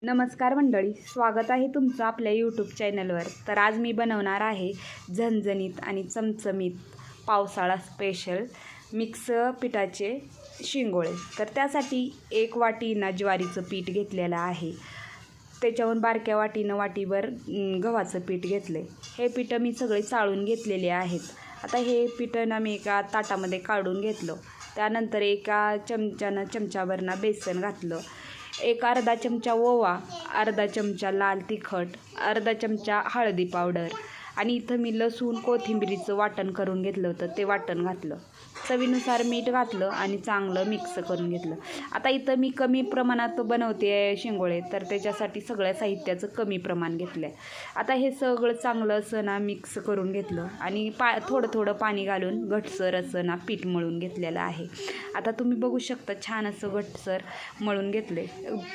नमस्कार मंडळी, स्वागत आहे तुमचं आपल्या यूट्यूब चॅनलवर. तर आज मी बनवणार आहे झणझणीत आणि चमचमीत पावसाळा स्पेशल मिक्स पिठाचे शिंगोळे. तर त्यासाठी 1 वाटी ज्वारीचं पीठ घेतलेलं आहे. त्याच्याहून बारक्या वाटीनं वाटीभर गव्हाचं पीठ घेतलं आहे. हे पीठ मी सगळे चाळून घेतलेले आहेत. आता हे पीठ मी एका ताटामध्ये काढून घेतलं. त्यानंतर एका चमच्याभर बेसन घातलं. एक अर्धा चमचा ओवा, अर्धा चमचा लाल तिखट, अर्धा चमचा हळदी पावडर आणि इथं मी लसूण कोथिंबीरीचं वाटण करून घेतलं होतं, ते वाटण घातलं. चवीनुसार मीठ घातलं आणि चांगलं मिक्स करून घेतलं. आता इथं मी कमी प्रमाणात बनवते शिंगोळे, तर त्याच्यासाठी सगळ्या साहित्याचं कमी प्रमाण घेतलं आहे. आता हे सगळं चांगलं असं मिक्स करून घेतलं आणि थोडं थोडं पाणी घालून घटसर असं पीठ मळून घेतलेलं आहे. आता तुम्ही बघू शकता छान असं घटसर मळून घेतले.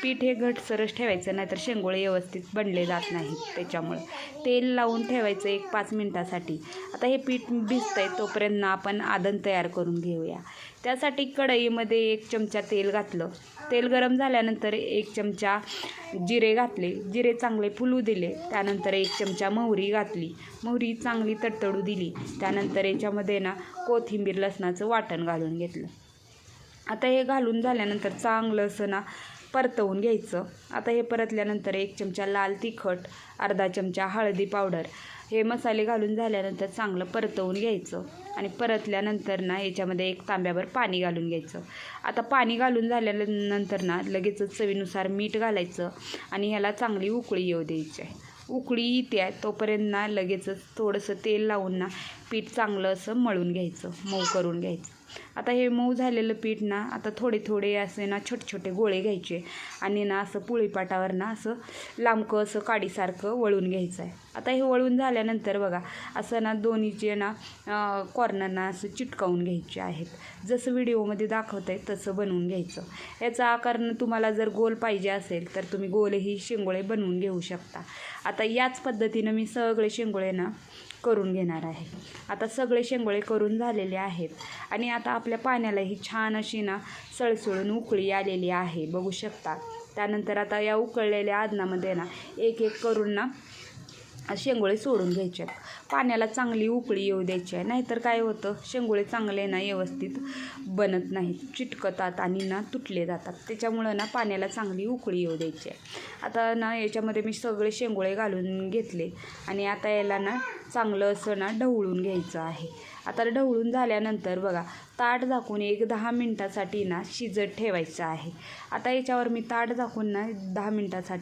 पीठ हे घटसरच ठेवायचं, नाहीतर शिंगोळे व्यवस्थित बनले जात नाहीत. त्याच्यामुळे तेल लावून ठेवायचं 1-5 मिनटासाठी. आता हे पीठ भिजतंय तोपर्यंत आपण आदन तयार करून घेऊया. त्यासाठी कढईमध्ये 1 चमचा तेल घातलं. तेल गरम झाल्यानंतर 1 चमचा जिरे घातले. जिरे चांगले फुलू दिले. त्यानंतर 1 चमचा मोहरी घातली. मोहरी चांगली तडतडू दिली. त्यानंतर याच्यामध्ये कोथिंबीर लसणाचं वाटण घालून घेतलं. आता हे घालून झाल्यानंतर चांगलं असं परतवून घ्यायचं. आता हे परतल्यानंतर 1 चमचा लाल तिखट, अर्धा चमचा हळदी पावडर, हे मसाले घालून झाल्यानंतर चांगलं परतवून घ्यायचं आणि परतल्यानंतर याच्यामध्ये 1 तांब्याभर पाणी घालून घ्यायचं. आता पाणी घालून झाल्यानंतर लगेचच चवीनुसार मीठ घालायचं आणि ह्याला चांगली उकळी येऊ द्यायची आहे. उकळी येते तोपर्यंत लगेचच थोडंसं तेल लावून पीठ चांगलं असं मळून घ्यायचं, मऊ करून घ्यायचं. आता हे मऊ झालेलं पीठ आता थोडे असे छोटे छोटे गोळे घ्यायचे आणि असं पोळीपाटावर असं लांबकं असं काडीसारखं वळून घ्यायचं आहे. आता हे वळून झाल्यानंतर बघा असं दोन्हीचे कॉर्नर असं चिटकावून घ्यायचे आहेत. जसं व्हिडिओमध्ये दाखवत आहे तसं बनवून घ्यायचं. याचा आकार तुम्हाला जर गोल पाहिजे असेल तर तुम्ही गोलही शिंगोळे बनवून घेऊ शकता. आता याच पद्धतीनं मी सगळे शिंगोळे करून घेणार आहे. आता सगळे शिंगोळे करून झालेले आहेत आणि आता आपल्या पाण्यालाही छान अशी सळसळून उकळी आलेली आहे, बघू शकता. त्यानंतर आता या उकळलेल्या आदनामध्ये एक करून शिंगोळे सोडून घ्यायचे. पाण्याला चांगली उकळी येऊ द्यायची आहे, नाहीतर काय होतं शिंगोळे चांगले व्यवस्थित बनत नाहीत, चिटकतात आणि तुटले जातात. त्याच्यामुळं पाण्याला चांगली उकळी येऊ द्यायची आहे. आता याच्यामध्ये मी सगळे शिंगोळे घालून घेतले आणि आता याला चांगलं असं ढवळून घ्यायचं आहे. आता ढवळून झाल्यानंतर बघा ताट झाकून 10 मिनटासाठी शिजत ठेवायचं आहे. आता याच्यावर मी ताट झाकून 10 मिनटासाठी